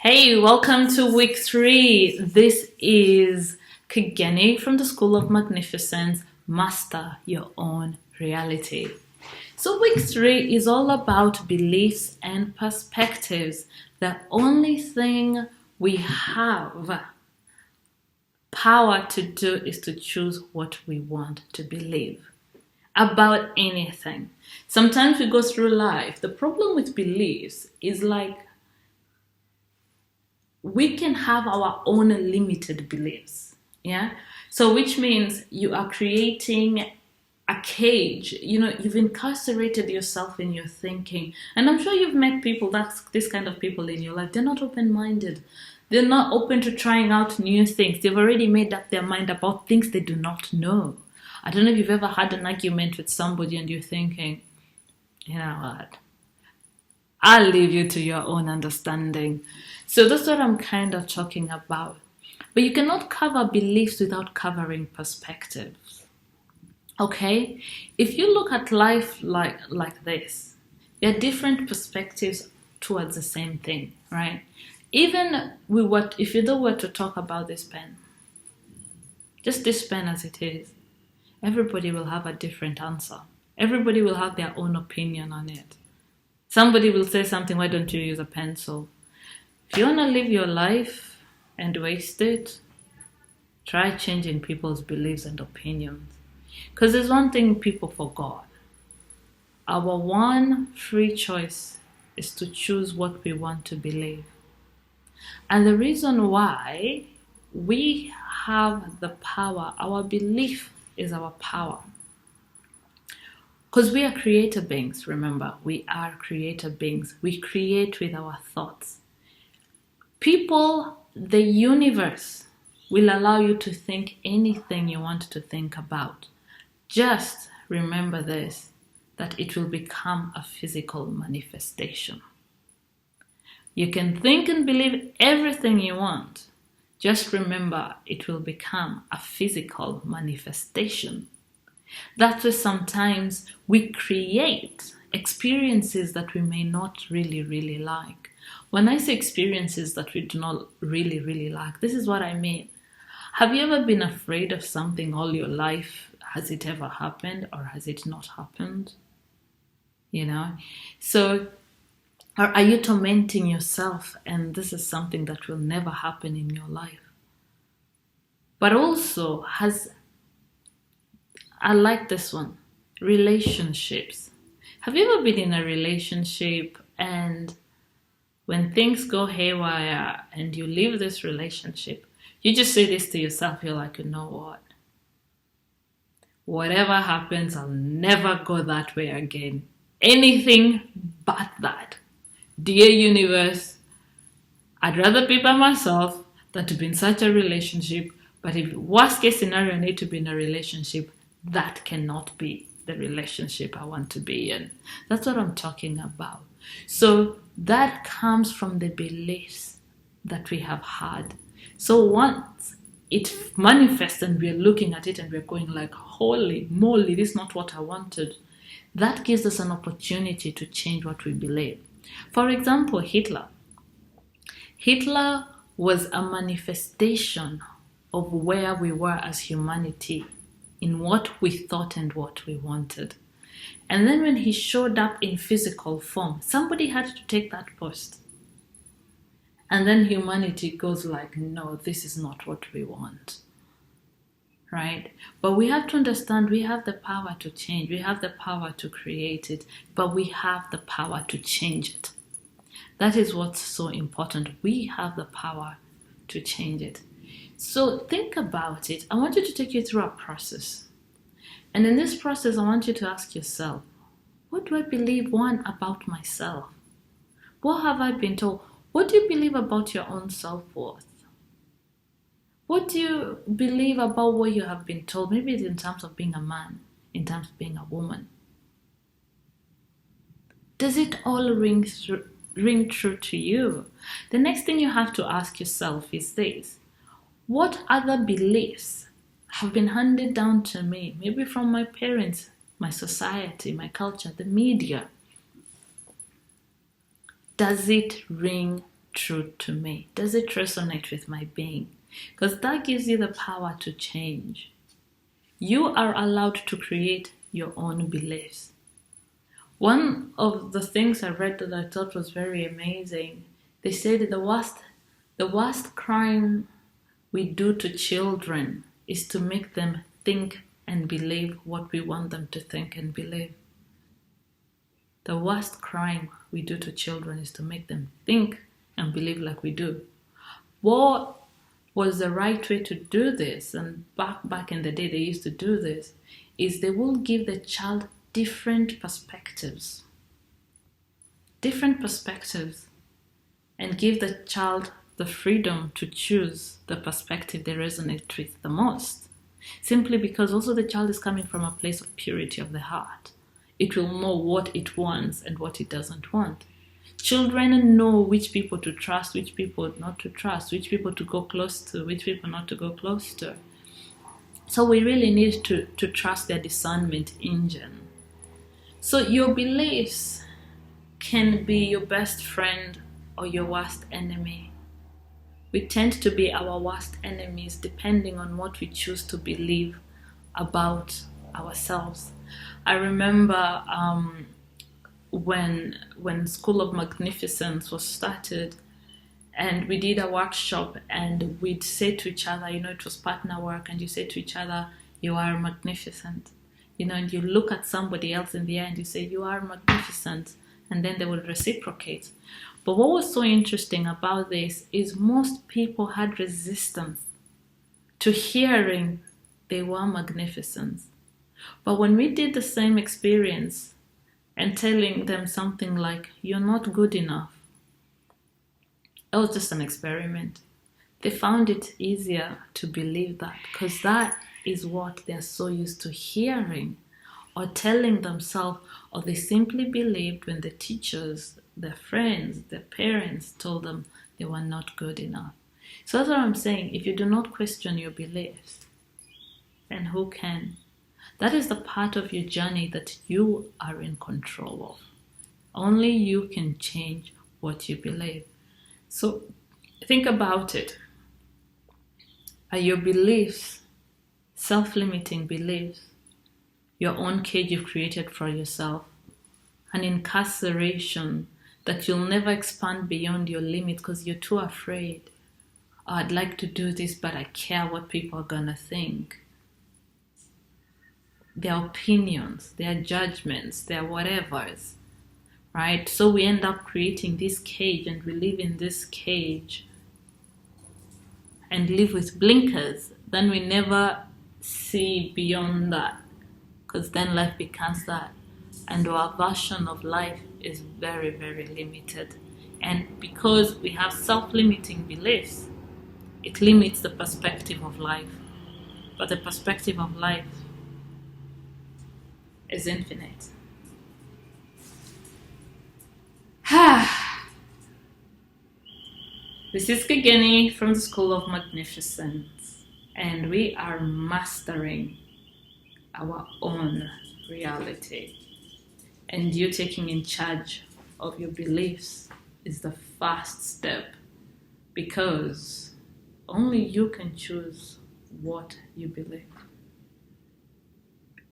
Hey, welcome to week 3. This is Kigeni from the School of Magnificence. Master your own reality. So, week 3 is all about beliefs and perspectives. The only thing we have power to do is to choose what we want to believe about anything. Sometimes we go through life. The problem with beliefs is like we can have our own limited beliefs. Yeah. So, which means you are creating a cage. You've incarcerated yourself in your thinking. And I'm sure you've met people, that's this kind of people in your life. They're not open minded. They're not open to trying out new things. They've already made up their mind about things they do not know. I don't know if you've ever had an argument with somebody and you're thinking, you know what? I'll leave you to your own understanding. So that's what I'm kind of talking about. But you cannot cover beliefs without covering perspectives. Okay? If you look at life like this, there are different perspectives towards the same thing, right? Even if you were to talk about this pen, just this pen as it is, everybody will have a different answer. Everybody will have their own opinion on it. Somebody will say something, why don't you use a pencil? If you want to live your life and waste it, try changing people's beliefs and opinions. Because there's one thing people forgot. Our one free choice is to choose what we want to believe. And the reason why we have the power, our belief is our power. Because we are creator beings, remember, we are creator beings. We create with our thoughts. People, the universe will allow you to think anything you want to think about. Just remember this, that it will become a physical manifestation. You can think and believe everything you want. Just remember, it will become a physical manifestation. That's why sometimes we create experiences that we may not really like. When I say experiences that we do not really like, this is what I mean. Have you ever been afraid of something all your life? Has it ever happened or has it not happened? So, or are you tormenting yourself and this is something that will never happen in your life? But also, I like this one. Relationships. Have you ever been in a relationship and when things go haywire and you leave this relationship, you just say this to yourself, you're like, you know what? Whatever happens, I'll never go that way again. Anything but that. Dear universe, I'd rather be by myself than to be in such a relationship. But if worst case scenario, I need to be in a relationship, that cannot be the relationship I want to be in. That's what I'm talking about. So that comes from the beliefs that we have had. So once it manifests and we're looking at it and we're going like, holy moly, this is not what I wanted. That gives us an opportunity to change what we believe. For example, Hitler. Hitler was a manifestation of where we were as humanity, in what we thought and what we wanted. And then when he showed up in physical form, somebody had to take that post. And then humanity goes like, no, this is not what we want. Right? But we have to understand we have the power to change. We have the power to create it, but we have the power to change it. That is what's so important. We have the power to change it. So think about it. I want you to take you through a process. And in this process, I want you to ask yourself, what do I believe, one, about myself? What have I been told? What do you believe about your own self-worth? What do you believe about what you have been told? Maybe it's in terms of being a man, in terms of being a woman. Does it all ring true to you? The next thing you have to ask yourself is this. What other beliefs have been handed down to me, maybe from my parents, my society, my culture, the media? Does it ring true to me? Does it resonate with my being? Because that gives you the power to change. You are allowed to create your own beliefs. One of the things I read that I thought was very amazing, they said the worst crime we do to children is to make them think and believe what we want them to think and believe. The worst crime we do to children is to make them think and believe like we do. What was the right way to do this? And back in the day they used to do this, is they will give the child different perspectives, and give the child the freedom to choose the perspective they resonate with the most. Simply because also the child is coming from a place of purity of the heart. It will know what it wants and what it doesn't want. Children know which people to trust, which people not to trust, which people to go close to, which people not to go close to. So we really need to trust their discernment engine. So your beliefs can be your best friend or your worst enemy. We tend to be our worst enemies depending on what we choose to believe about ourselves. I remember when School of Magnificence was started, and we did a workshop, and we'd say to each other, it was partner work, and you say to each other, you are magnificent. And you look at somebody else in the eye and you say, you are magnificent, and then they will reciprocate. But what was so interesting about this is most people had resistance to hearing they were magnificent. But when we did the same experience and telling them something like, you're not good enough, it was just an experiment. They found it easier to believe that, because that is what they're so used to hearing or telling themselves, or they simply believed when the teachers, their friends, their parents told them they were not good enough. So that's what I'm saying. If you do not question your beliefs, then who can? That is the part of your journey that you are in control of. Only you can change what you believe. So think about it. Are your beliefs self-limiting beliefs, your own cage you've created for yourself, an incarceration that you'll never expand beyond your limit because you're too afraid? Oh, I'd like to do this, but I care what people are gonna think. Their opinions, their judgments, their whatevers, right? So we end up creating this cage, and we live in this cage and live with blinkers. Then we never see beyond that, because then life becomes that. And our version of life is very, very limited. And because we have self-limiting beliefs, it limits the perspective of life. But the perspective of life is infinite. This is Kageni from the School of Magnificence, and we are mastering our own reality. And you taking in charge of your beliefs is the first step, because only you can choose what you believe.